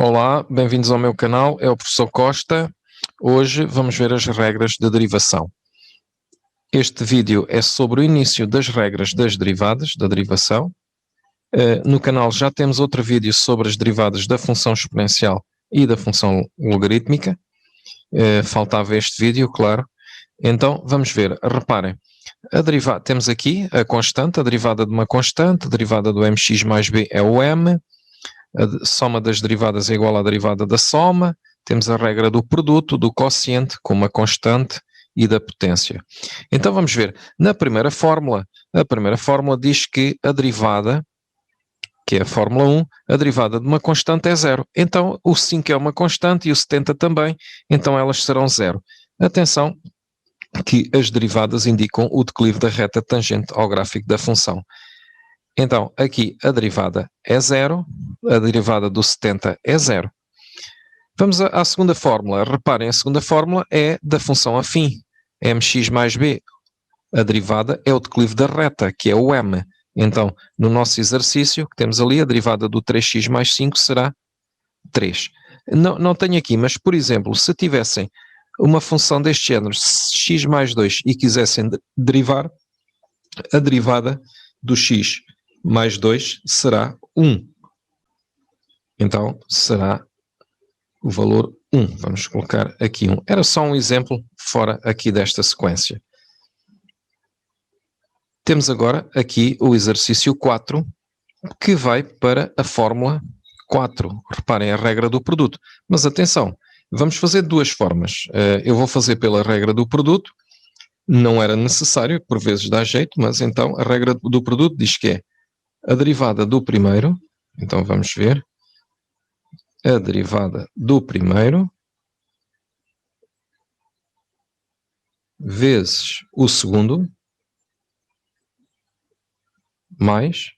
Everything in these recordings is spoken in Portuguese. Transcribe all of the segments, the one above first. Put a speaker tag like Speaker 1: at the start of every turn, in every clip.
Speaker 1: Olá, bem-vindos ao meu canal, é o professor Costa. Hoje vamos ver as regras de derivação. Este vídeo é sobre o início das regras das derivadas, da derivação. No canal já temos outro vídeo sobre as derivadas da função exponencial e da função logarítmica. Faltava este vídeo, claro. Então, vamos ver. Reparem, temos aqui a constante, a derivada de uma constante, a derivada do mx mais b é o m. A soma das derivadas é igual à derivada da soma. Temos a regra do produto, do quociente, com uma constante e da potência. Então vamos ver. Na primeira fórmula, a primeira fórmula diz que a derivada, que é a fórmula 1, a derivada de uma constante é zero. Então o 5 é uma constante e o 70 também, então elas serão zero. Atenção que as derivadas indicam o declive da reta tangente ao gráfico da função. Então, aqui a derivada é zero, a derivada do 70 é zero. Vamos à segunda fórmula. Reparem, a segunda fórmula é da função afim, mx mais b. A derivada é o declive da reta, que é o m. Então, no nosso exercício que temos ali, a derivada do 3x mais 5 será 3. Não tenho aqui, mas, por exemplo, se tivessem uma função deste género, x mais 2, e quisessem derivar, a derivada do x mais 2 será 1. Então, será o valor 1. Vamos colocar aqui 1. Era só um exemplo fora aqui desta sequência. Temos agora aqui o exercício 4, que vai para a fórmula 4. Reparem a regra do produto. Mas atenção, vamos fazer duas formas. Eu vou fazer pela regra do produto. Não era necessário, por vezes dá jeito, mas então a regra do produto diz que é a derivada do primeiro. Então vamos ver. A derivada do primeiro vezes o segundo mais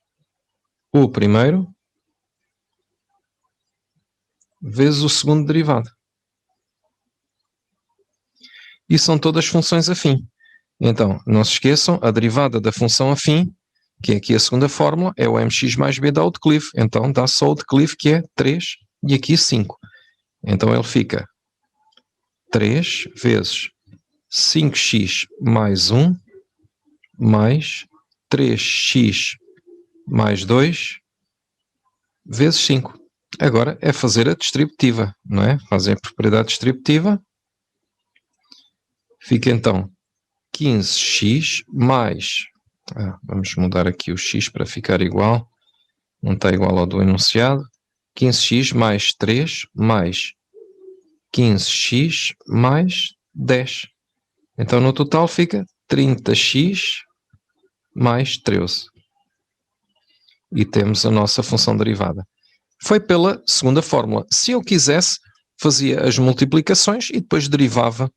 Speaker 1: o primeiro vezes o segundo derivado. E são todas funções afim. Então, não se esqueçam, a derivada da função afim, que é aqui a segunda fórmula, é o mx mais b dá o declive. Então, dá só o declive, que é 3, e aqui 5. Então, ele fica 3 vezes 5x mais 1 mais 3x mais 2 vezes 5. Agora é fazer a distributiva, não é? Fazer a propriedade distributiva. Fica então 15x mais... vamos mudar aqui o x para ficar igual. Não está igual ao do enunciado. 15x mais 3 mais 15x mais 10. Então no total fica 30x mais 13. E temos a nossa função derivada. Foi pela segunda fórmula. Se eu quisesse, fazia as multiplicações e depois derivava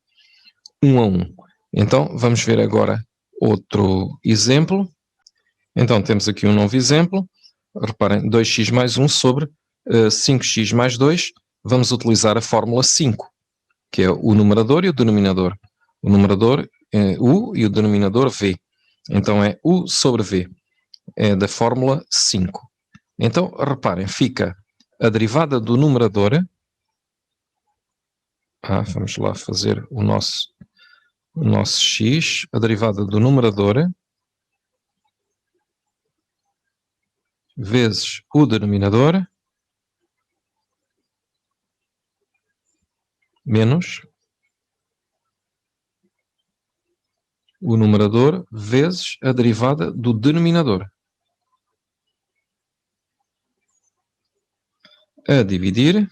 Speaker 1: 1 a 1. Então, vamos ver agora outro exemplo. Então, temos aqui um novo exemplo. Reparem, 2x mais 1 sobre 5x mais 2. Vamos utilizar a fórmula 5, que é o numerador e o denominador. O numerador é U e o denominador V. Então, é U sobre V. É da fórmula 5. Então, reparem, fica a derivada do numerador. Vamos lá fazer o nosso x, a derivada do numerador, vezes o denominador, menos o numerador vezes a derivada do denominador. A dividir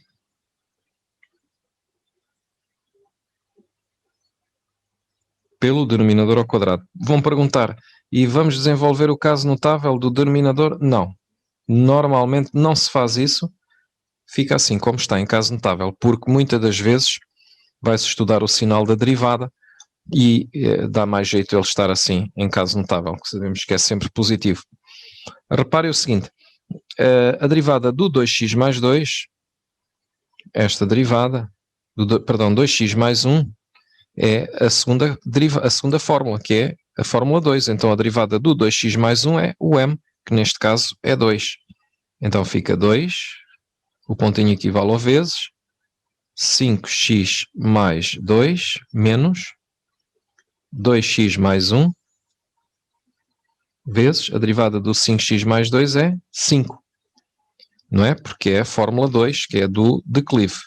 Speaker 1: pelo denominador ao quadrado. Vão perguntar, e vamos desenvolver o caso notável do denominador? Não. Normalmente não se faz isso. Fica assim como está em caso notável, porque muitas das vezes vai-se estudar o sinal da derivada e dá mais jeito ele estar assim em caso notável, que sabemos que é sempre positivo. Repare o seguinte, a derivada do 2x mais 2, esta derivada, 2x mais 1, é a segunda fórmula, que é a fórmula 2. Então a derivada do 2x mais 1 é o m, que neste caso é 2. Então fica 2 o pontinho equivale ao vezes 5x mais 2 menos 2x mais 1 vezes a derivada do 5x mais 2 é 5. Não é? Porque é a fórmula 2, que é do declive.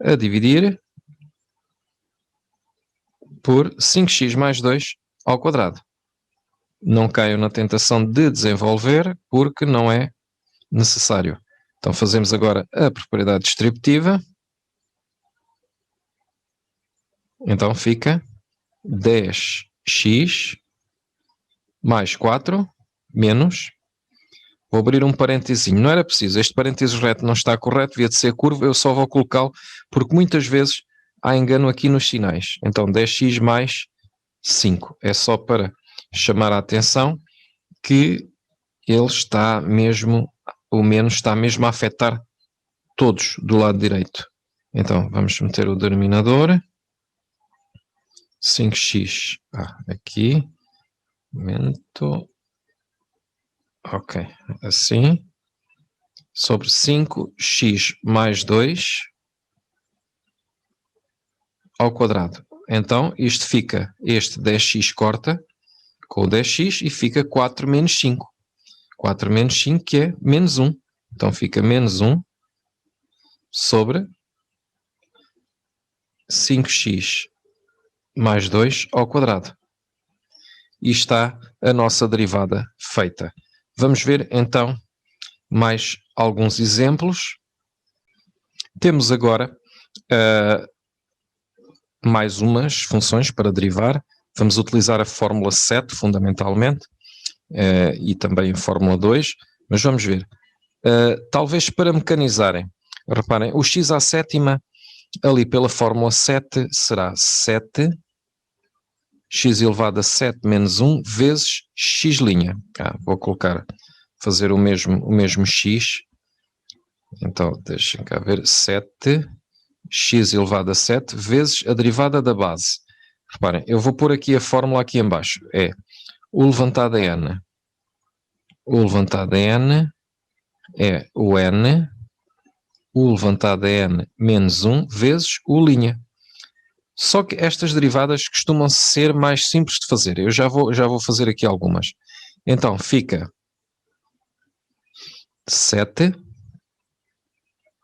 Speaker 1: A dividir por 5x mais 2 ao quadrado. Não caiam na tentação de desenvolver, porque não é necessário. Então fazemos agora a propriedade distributiva. Então fica 10x mais 4 menos... Vou abrir um parentezinho. Não era preciso. Este parênteses reto não está correto, devia de ser curvo. Eu só vou colocá-lo porque muitas vezes há engano aqui nos sinais. Então 10x mais 5. É só para chamar a atenção que ele está mesmo, o menos está mesmo a afetar todos do lado direito. Então vamos meter o denominador. 5x aqui. Momento. Ok, assim. Sobre 5x mais 2 ao quadrado. Então, isto fica, este 10x corta com o 10x e fica 4 menos 5. 4 menos 5 que é menos 1. Então, fica menos 1 sobre 5x mais 2 ao quadrado. E está a nossa derivada feita. Vamos ver, então, mais alguns exemplos. Temos agora mais umas funções para derivar. Vamos utilizar a fórmula 7, fundamentalmente, e também a fórmula 2, mas vamos ver. Talvez para mecanizarem, reparem, o x à sétima, ali pela fórmula 7, será 7, x elevado a 7 menos 1, vezes x'. Vou colocar, fazer o mesmo x. Então, deixem cá ver, 7, x elevado a 7, vezes a derivada da base. Reparem, eu vou pôr aqui a fórmula aqui em baixo. É o levantado a n. O levantado a n é o n, o levantado a n menos 1, vezes o'. Só que estas derivadas costumam ser mais simples de fazer. Eu já vou fazer aqui algumas. Então, fica 7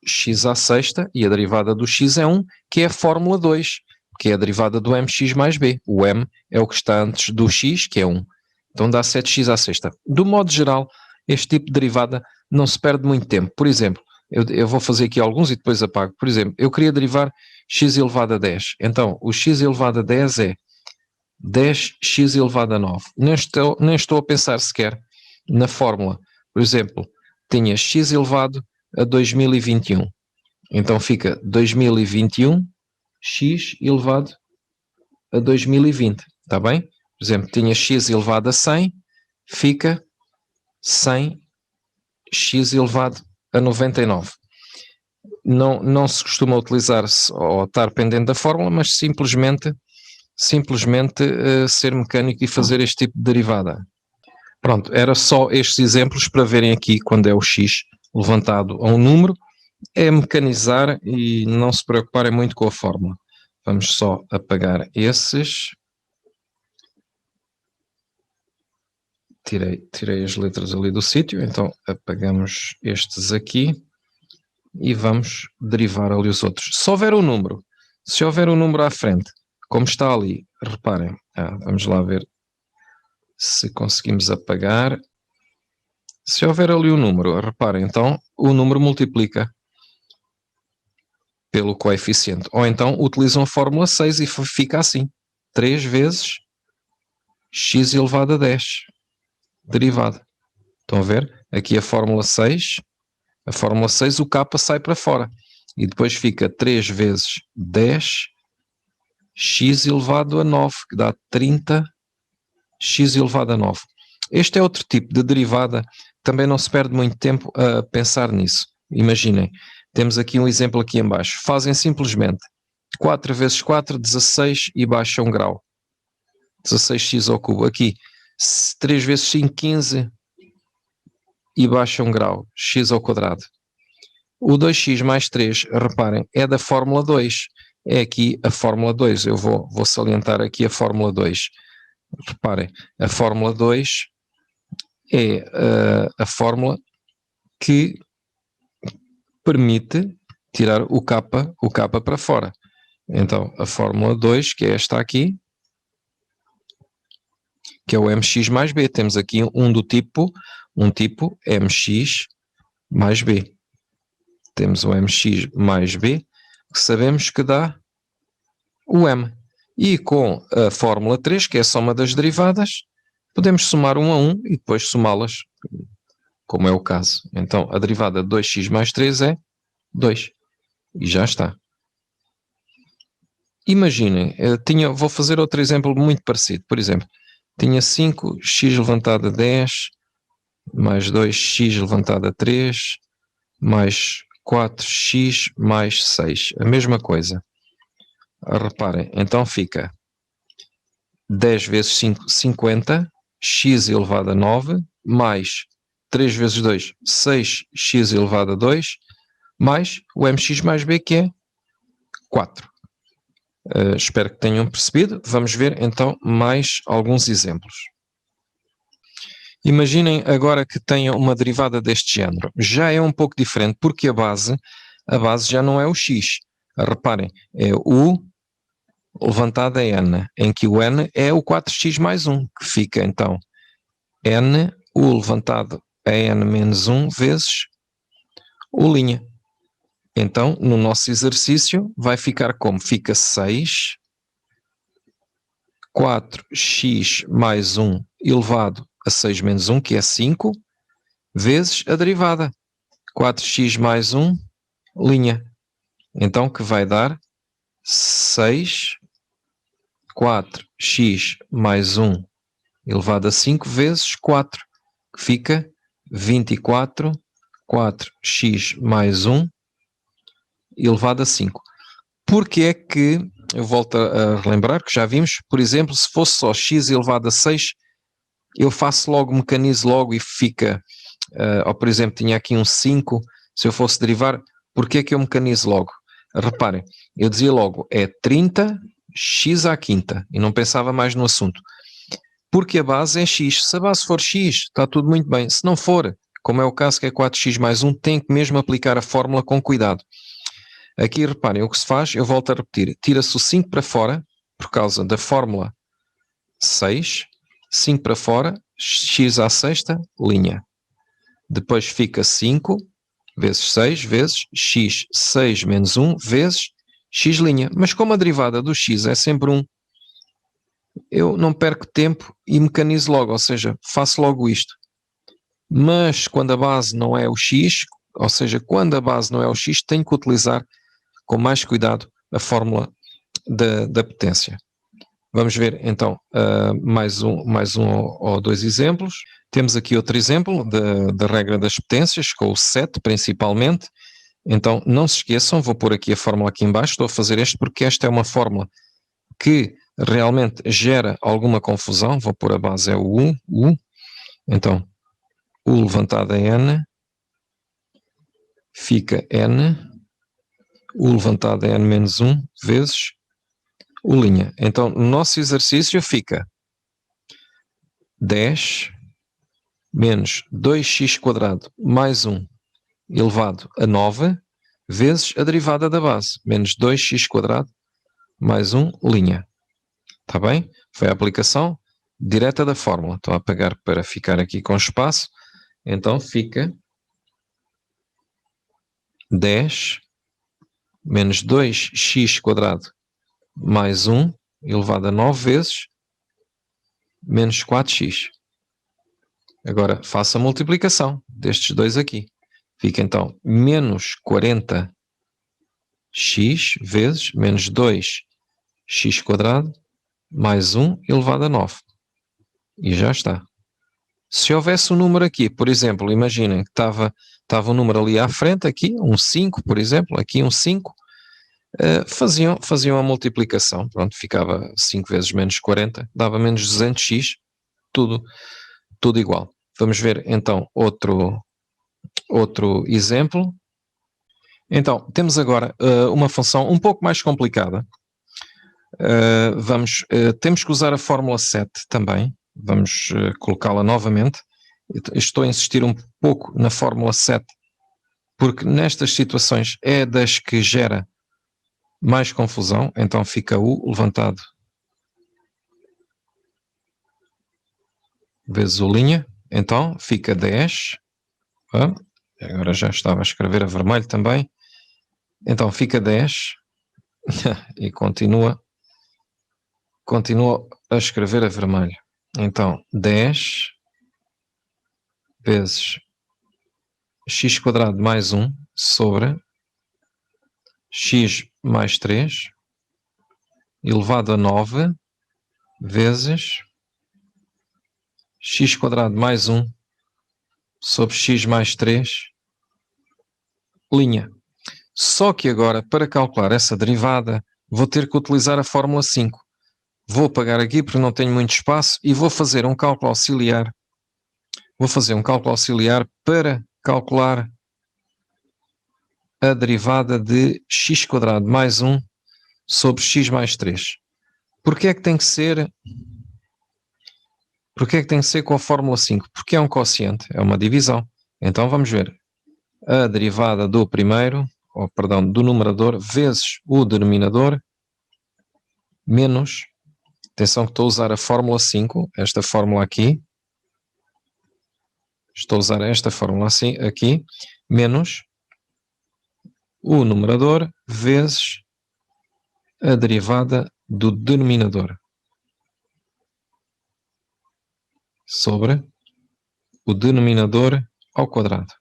Speaker 1: x à sexta, e a derivada do x é 1, que é a fórmula 2, que é a derivada do mx mais b. O m é o que está antes do x, que é 1. Então dá 7x à sexta. Do modo geral, este tipo de derivada não se perde muito tempo. Por exemplo, eu vou fazer aqui alguns e depois apago. Por exemplo, eu queria derivar x elevado a 10. Então, o x elevado a 10 é 10x elevado a 9. Nem estou a pensar sequer na fórmula. Por exemplo, tinha x elevado a 2021. Então fica 2021 x elevado a 2020. Está bem? Por exemplo, tinha x elevado a 100, fica 100 x elevado a 99. Não se costuma utilizar ou estar pendente da fórmula, mas simplesmente ser mecânico e fazer este tipo de derivada. Pronto, era só estes exemplos para verem aqui quando é o x levantado a um número, é mecanizar e não se preocuparem muito com a fórmula. Vamos só apagar esses. Tirei as letras ali do sítio, então apagamos estes aqui e vamos derivar ali os outros. Se houver um número à frente, como está ali, reparem, vamos lá ver se conseguimos apagar. Se houver ali um número, reparem, então o número multiplica pelo coeficiente. Ou então utilizam a fórmula 6 e fica assim. 3 vezes x elevado a 10. Derivada. Estão a ver? Aqui a fórmula 6. A fórmula 6, o k sai para fora. E depois fica 3 vezes 10 x elevado a 9, que dá 30 x elevado a 9. Este é outro tipo de derivada. Também não se perde muito tempo a pensar nisso. Imaginem, temos aqui um exemplo aqui em baixo. Fazem simplesmente 4 vezes 4, 16 e baixa 1 grau. 16x ao cubo. Aqui, 3 vezes 5, 15 e baixa 1 grau. X ao quadrado. O 2x mais 3, reparem, é da fórmula 2. É aqui a fórmula 2. Eu vou salientar aqui a fórmula 2. Reparem, a fórmula 2 é a fórmula que permite tirar o K para fora. Então, a fórmula 2, que é esta aqui, que é o mx mais b. Temos aqui um tipo mx mais b. Temos o mx mais b, que sabemos que dá o m. E com a fórmula 3, que é a soma das derivadas, podemos somar 1 a 1 e depois somá-las, como é o caso. Então, a derivada de 2x mais 3 é 2. E já está. Imaginem, vou fazer outro exemplo muito parecido. Por exemplo, tinha 5x elevado a 10, mais 2x elevado a 3, mais 4x mais 6. A mesma coisa. Reparem, então fica 10 vezes 5, 50, x elevado a 9, mais 3 vezes 2, 6x elevado a 2, mais o mx mais b, que é 4. Espero que tenham percebido. Vamos ver então mais alguns exemplos. Imaginem agora que tenham uma derivada deste género. Já é um pouco diferente porque a base já não é o x. Reparem, é o levantado a n, em que o n é o 4x mais 1, que fica então n, o levantado a n menos 1 vezes o'. Então, no nosso exercício, vai ficar como? Fica 6, 4x mais 1 elevado a 6 menos 1, que é 5, vezes a derivada, 4x mais 1'. Então, que vai dar 6, 4x mais 1 elevado a 5 vezes 4, que fica 24, 4x mais 1 elevado a 5. Porque é que, eu volto a relembrar que já vimos, por exemplo, se fosse só x elevado a 6, eu faço logo, mecanizo logo e fica, ou por exemplo, tinha aqui um 5, se eu fosse derivar, porque é que eu mecanizo logo? Reparem, eu dizia logo, é 30x à quinta, e não pensava mais no assunto. Porque a base é x. Se a base for x, está tudo muito bem. Se não for, como é o caso que é 4x mais 1, tem que mesmo aplicar a fórmula com cuidado. Aqui, reparem, o que se faz, eu volto a repetir, tira-se o 5 para fora, por causa da fórmula 6, 5 para fora, x à sexta, linha. Depois fica 5 vezes 6 vezes x, 6 menos 1 vezes x'. Mas como a derivada do x é sempre 1, eu não perco tempo e mecanizo logo, ou seja, faço logo isto. Mas quando a base não é o x, ou seja, quando a base não é o x, tenho que utilizar com mais cuidado a fórmula da potência. Vamos ver então mais um ou dois exemplos. Temos aqui outro exemplo da regra das potências, com o 7 principalmente. Então não se esqueçam, vou pôr aqui a fórmula aqui em baixo, estou a fazer este porque esta é uma fórmula que realmente gera alguma confusão. Vou pôr a base é o U. Então, U levantado a N, fica N, U levantado a N menos 1 vezes U'. Então, no nosso exercício fica 10 menos 2x² mais 1 elevado a 9 vezes a derivada da base, menos 2x² mais 1'. Está bem? Foi a aplicação direta da fórmula. Estou a apagar para ficar aqui com espaço. Então fica 10 menos 2x² mais 1 elevado a 9 vezes menos 4x. Agora faço a multiplicação destes dois aqui. Fica então menos 40x vezes menos 2x² mais 1 elevado a 9. E já está. Se houvesse um número aqui, por exemplo, imaginem que estava um número ali à frente, aqui, um 5, por exemplo, aqui um 5, faziam a multiplicação, pronto, ficava 5 vezes menos 40, dava menos 200x, tudo igual. Vamos ver então outro exemplo. Então, temos agora uma função um pouco mais complicada. Temos que usar a fórmula 7 também. Vamos colocá-la novamente. Estou a insistir um pouco na fórmula 7, porque nestas situações é das que gera mais confusão. Então fica U levantado vezes o linha. Então fica 10. Agora já estava a escrever a vermelho também. Então fica 10 e continua a escrever a vermelho. Então 10 vezes x quadrado mais 1 sobre x mais 3 elevado a 9 vezes x quadrado mais 1 sobre x mais 3 linha. Só que agora, para calcular essa derivada, vou ter que utilizar a fórmula 5. Vou apagar aqui porque não tenho muito espaço e vou fazer um cálculo auxiliar. Vou fazer um cálculo auxiliar para calcular a derivada de x quadrado mais 1 sobre x mais 3. Porquê é que tem que ser com a fórmula 5? Porque é um quociente, é uma divisão. Então vamos ver. A derivada do do numerador vezes o denominador menos, atenção que estou a usar a fórmula 5, esta fórmula aqui, estou a usar esta fórmula assim, aqui, menos o numerador vezes a derivada do denominador sobre o denominador ao quadrado.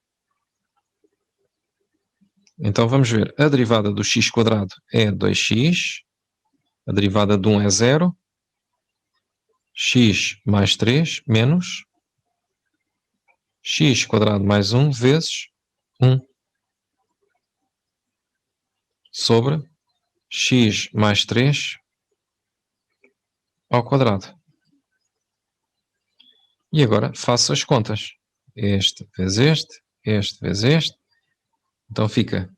Speaker 1: Então vamos ver, a derivada do x quadrado é 2x, a derivada de 1 é 0, x mais 3 menos x quadrado mais 1 vezes 1 sobre x mais 3 ao quadrado. E agora faço as contas. Este vezes este vezes este. Então fica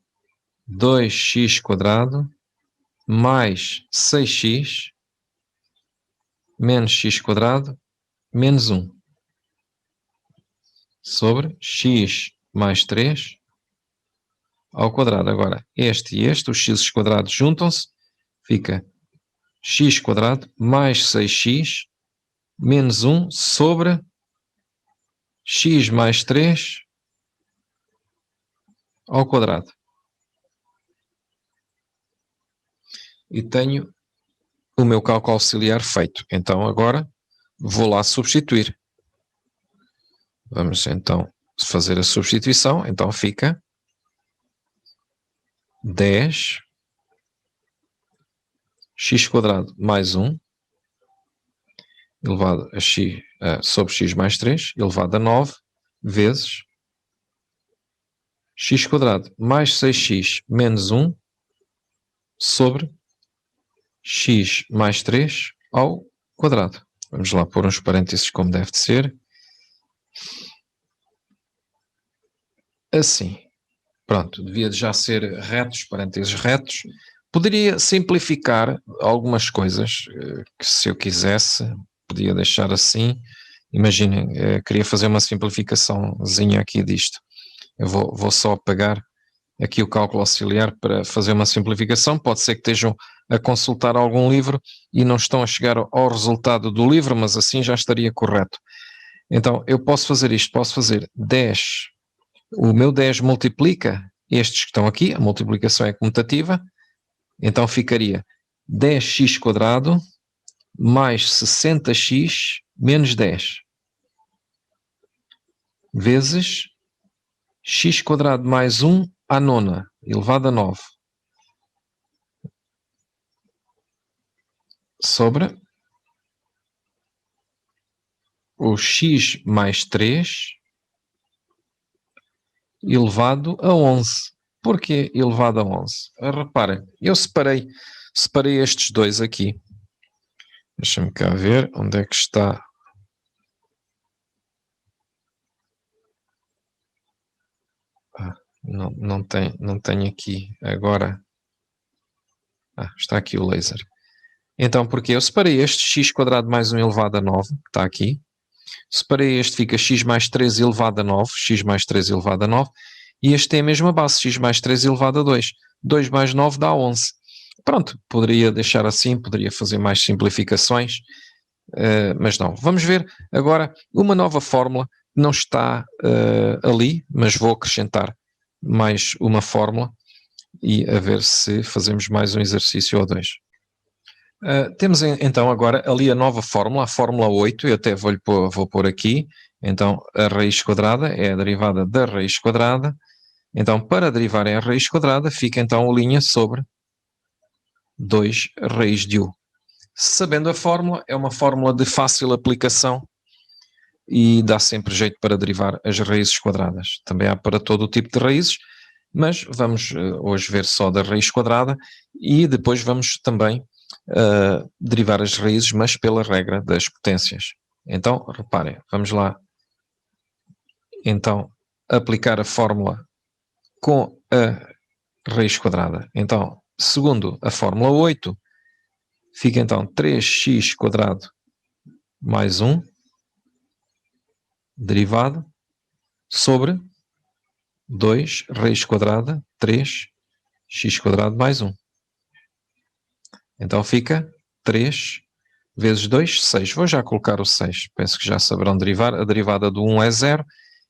Speaker 1: 2x quadrado mais 6x menos x quadrado menos 1 sobre x mais 3 ao quadrado. Agora, este e este, os x quadrados juntam-se, fica x quadrado mais 6x menos 1 sobre x mais 3 ao quadrado. E tenho o meu cálculo auxiliar feito. Então agora vou lá substituir. Vamos então fazer a substituição. Então fica 10 x quadrado mais 1 elevado a x sobre x mais 3 elevado a 9 vezes x quadrado mais 6x menos 1 sobre x mais 3 ao quadrado. Vamos lá pôr uns parênteses como deve de ser. Assim. Pronto, devia já ser retos, parênteses retos. Poderia simplificar algumas coisas que, se eu quisesse, podia deixar assim. Imaginem, queria fazer uma simplificaçãozinha aqui disto. Eu vou só apagar aqui o cálculo auxiliar para fazer uma simplificação. Pode ser que estejam a consultar algum livro e não estão a chegar ao resultado do livro, mas assim já estaria correto. Então, eu posso fazer isto, posso fazer 10. O meu 10 multiplica estes que estão aqui, a multiplicação é comutativa, então ficaria 10x quadrado mais 60x menos 10 vezes x quadrado mais 1 à nona, elevado a 9, sobre o x mais 3 elevado a 11. Porquê elevado a 11? Reparem, eu separei estes dois aqui. Deixa-me cá ver onde é que está. Não tem aqui agora. Está aqui o laser. Então, porque eu separei este x² mais 1 elevado a 9, que está aqui. Separei este, fica x mais 3 elevado a 9, x mais 3 elevado a 9. E este tem a mesma base, x mais 3 elevado a 2. 2 mais 9 dá 11. Pronto, poderia deixar assim, poderia fazer mais simplificações, mas não. Vamos ver agora uma nova fórmula, não está ali, mas vou acrescentar mais uma fórmula e a ver se fazemos mais um exercício ou dois. Temos então agora ali a nova fórmula, a fórmula 8, eu até vou pôr aqui, então a raiz quadrada é a derivada da raiz quadrada, então para derivar a raiz quadrada fica então a linha sobre 2 raiz de u. Sabendo a fórmula, é uma fórmula de fácil aplicação e dá sempre jeito para derivar as raízes quadradas. Também há para todo o tipo de raízes, mas vamos hoje ver só da raiz quadrada e depois vamos também derivar as raízes, mas pela regra das potências. Então, reparem, vamos lá então aplicar a fórmula com a raiz quadrada. Então, segundo a fórmula 8, fica então 3x² mais 1 derivado sobre 2 raiz quadrada 3x² mais 1. Então fica 3 vezes 2, 6. Vou já colocar o 6. Penso que já saberão derivar. A derivada do 1 é 0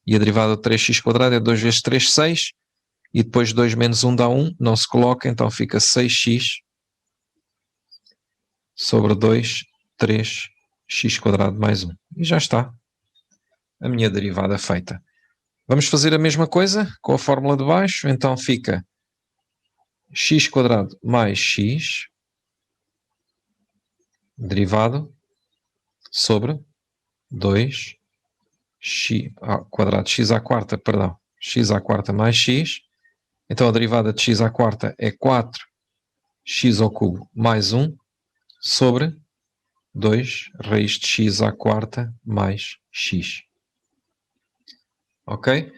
Speaker 1: e a derivada do 3x² é 2 vezes 3, 6. E depois 2 menos 1 dá 1. Não se coloca, então fica 6x sobre 2, 3x² mais 1. E já está a minha derivada feita. Vamos fazer a mesma coisa com a fórmula de baixo. Então fica x² mais x derivado sobre 2 x² mais x. Então a derivada de x² é 4x² mais 1 sobre 2 raiz de x² mais x. Ok?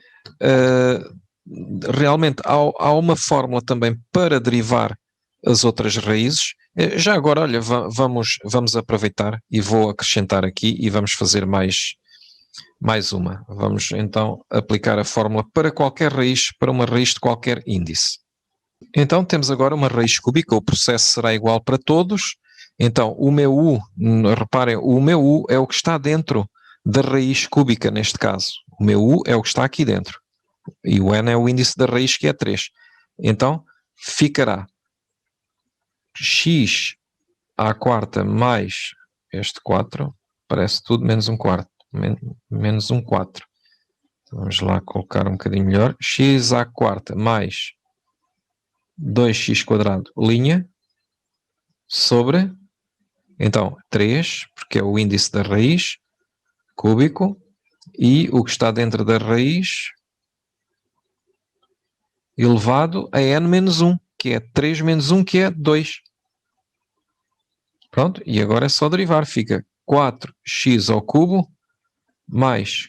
Speaker 1: Realmente há uma fórmula também para derivar as outras raízes. Já agora, olha, vamos aproveitar e vou acrescentar aqui e vamos fazer mais uma. Vamos então aplicar a fórmula para qualquer raiz, para uma raiz de qualquer índice. Então temos agora uma raiz cúbica, o processo será igual para todos. Então o meu u, reparem, o meu u é o que está dentro da raiz cúbica neste caso. O meu u é o que está aqui dentro. E o n é o índice da raiz, que é 3. Então ficará x à quarta mais este 4, parece tudo menos um quarto, menos um 4. Então, vamos lá colocar um bocadinho melhor. X à quarta mais 2x², linha, sobre, então, 3, porque é o índice da raiz, cúbico, e o que está dentro da raiz, elevado a n menos 1, que é 3 menos 1, que é 2. Pronto, e agora é só derivar, fica 4x ao cubo mais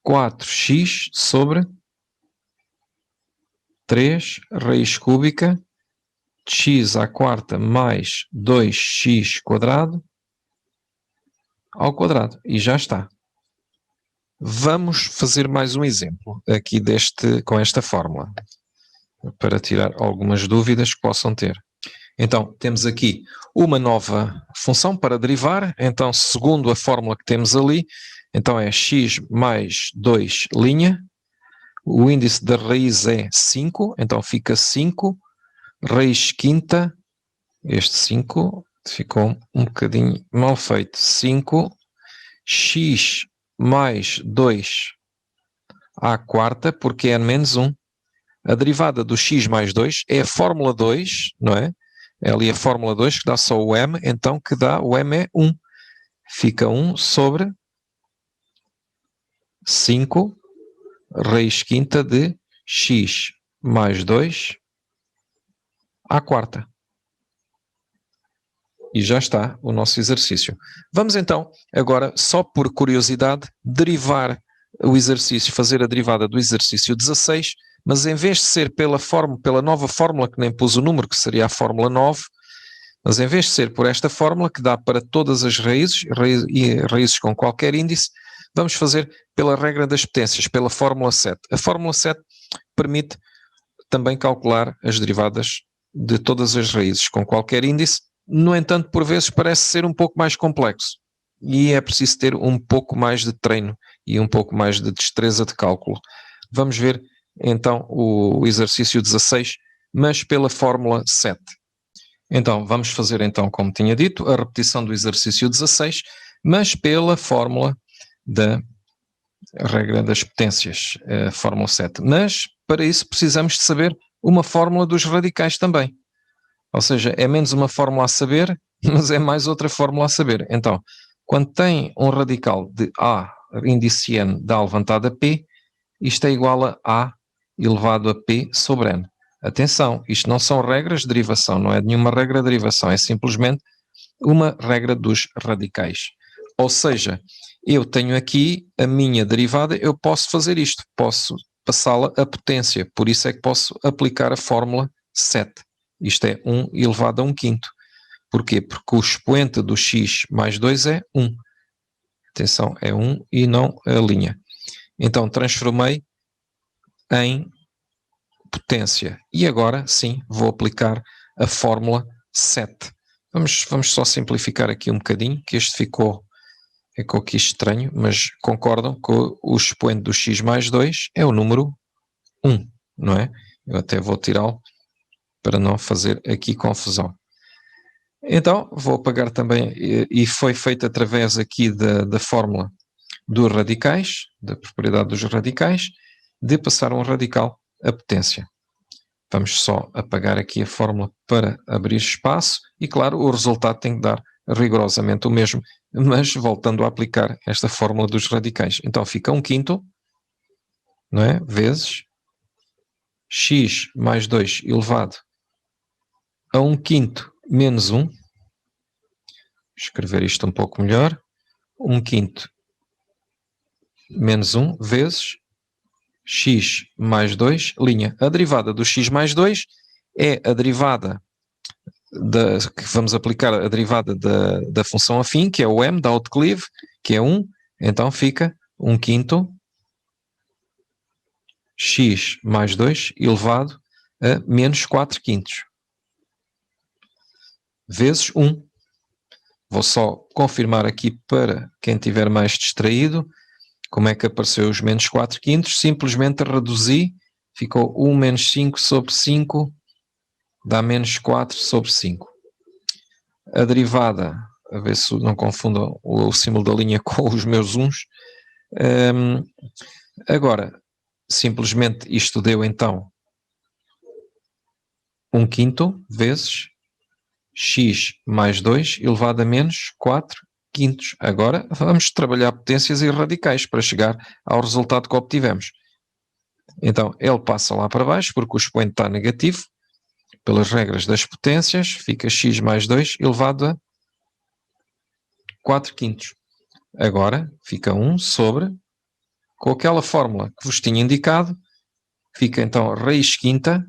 Speaker 1: 4x sobre 3 raiz cúbica de x à quarta mais 2x² ao quadrado. E já está. Vamos fazer mais um exemplo aqui com esta fórmula, para tirar algumas dúvidas que possam ter. Então, temos aqui uma nova função para derivar. Então, segundo a fórmula que temos ali, então é x mais 2, linha. O índice da raiz é 5, então fica 5, raiz quinta, este 5 ficou um bocadinho mal feito, 5, x mais 2 à quarta, porque é n menos 1. A derivada do x mais 2 é a fórmula 2, não é? É ali a fórmula 2 que dá só o m, então que dá o m é 1. Fica 1 sobre 5 raiz quinta de x mais 2 à quarta. E já está o nosso exercício. Vamos então, agora, só por curiosidade, derivar o exercício, fazer a derivada do exercício 16, mas em vez de ser pela nova fórmula, que nem pus o número, que seria a fórmula 9, mas em vez de ser por esta fórmula, que dá para todas as raízes e raízes com qualquer índice, vamos fazer pela regra das potências, pela fórmula 7. A fórmula 7 permite também calcular as derivadas de todas as raízes com qualquer índice. No entanto, por vezes parece ser um pouco mais complexo e é preciso ter um pouco mais de treino e um pouco mais de destreza de cálculo. Vamos ver então o exercício 16, mas pela fórmula 7. Então, vamos fazer então, como tinha dito, a repetição do exercício 16, mas pela fórmula da regra das potências, a fórmula 7. Mas, para isso, precisamos de saber uma fórmula dos radicais também. Ou seja, é menos uma fórmula a saber, mas é mais outra fórmula a saber. Então, quando tem um radical de A, índice n, dá levantado a P, isto é igual a A elevado a P sobre N. Atenção, isto não são regras de derivação, não é nenhuma regra de derivação, é simplesmente uma regra dos radicais. Ou seja, eu tenho aqui a minha derivada, eu posso fazer isto, posso passá-la a potência, por isso é que posso aplicar a fórmula 7. Isto é 1 elevado a 1/5. Porquê? Porque o expoente do x mais 2 é 1. Atenção, é 1 e não a linha. Então transformei em potência. E agora, sim, vou aplicar a fórmula 7. Vamos só simplificar aqui um bocadinho, que este ficou aqui estranho, mas concordam que o expoente do x mais 2 é o número 1, não é? Eu até vou tirá-lo para não fazer aqui confusão. Então, vou apagar também, e foi feito através aqui da fórmula dos radicais, da propriedade dos radicais, de passar um radical a potência. Vamos só apagar aqui a fórmula para abrir espaço e, claro, o resultado tem que dar rigorosamente o mesmo, mas voltando a aplicar esta fórmula dos radicais. Então fica 1/5, não é? Vezes x mais 2 elevado a 1/5 menos 1. Vou escrever isto um pouco melhor. 1/5 menos 1 vezes x mais 2, linha. A derivada do x mais 2 é a derivada que vamos aplicar a derivada da função afim, que é o m, da autoclive, que é 1. Então fica 1/5 x mais 2 elevado a menos 4/5 vezes 1. Vou só confirmar aqui para quem estiver mais distraído como é que apareceu os menos 4/5. Simplesmente reduzi, ficou 1 menos 5 sobre 5 dá menos 4 sobre 5. A derivada, a ver se não confundam o símbolo da linha com os meus uns. Agora, simplesmente isto deu então 1/5 vezes x mais 2 elevado a menos 4/5. Agora vamos trabalhar potências e radicais para chegar ao resultado que obtivemos. Então ele passa lá para baixo porque o expoente está negativo. Pelas regras das potências fica x mais 2 elevado a 4/5. Agora fica 1 sobre, com aquela fórmula que vos tinha indicado, fica então raiz quinta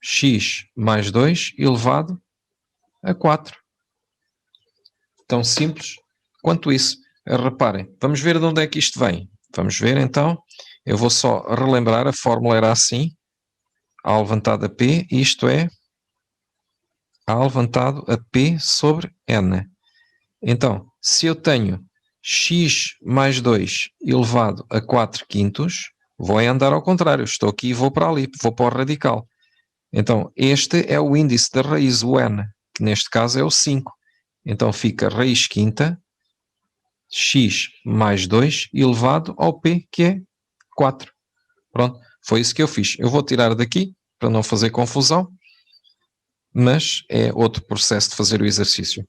Speaker 1: x mais 2 elevado a 4. Tão simples quanto isso. Reparem, vamos ver de onde é que isto vem. Vamos ver então, eu vou só relembrar, a fórmula era assim, A levantado a P, isto é A levantado a P sobre N. Então, se eu tenho x mais 2 elevado a 4/5, vou andar ao contrário, estou aqui e vou para ali, vou para o radical. Então, este é o índice da raiz, o n, que neste caso é o 5. Então fica raiz quinta, x mais 2 elevado ao p, que é 4. Pronto, foi isso que eu fiz. Eu vou tirar daqui, para não fazer confusão, mas é outro processo de fazer o exercício.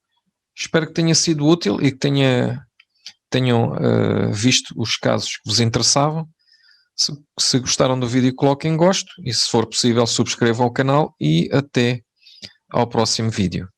Speaker 1: Espero que tenha sido útil e que tenham visto os casos que vos interessavam. Se gostaram do vídeo, coloquem gosto e, se for possível, subscrevam o canal e até ao próximo vídeo.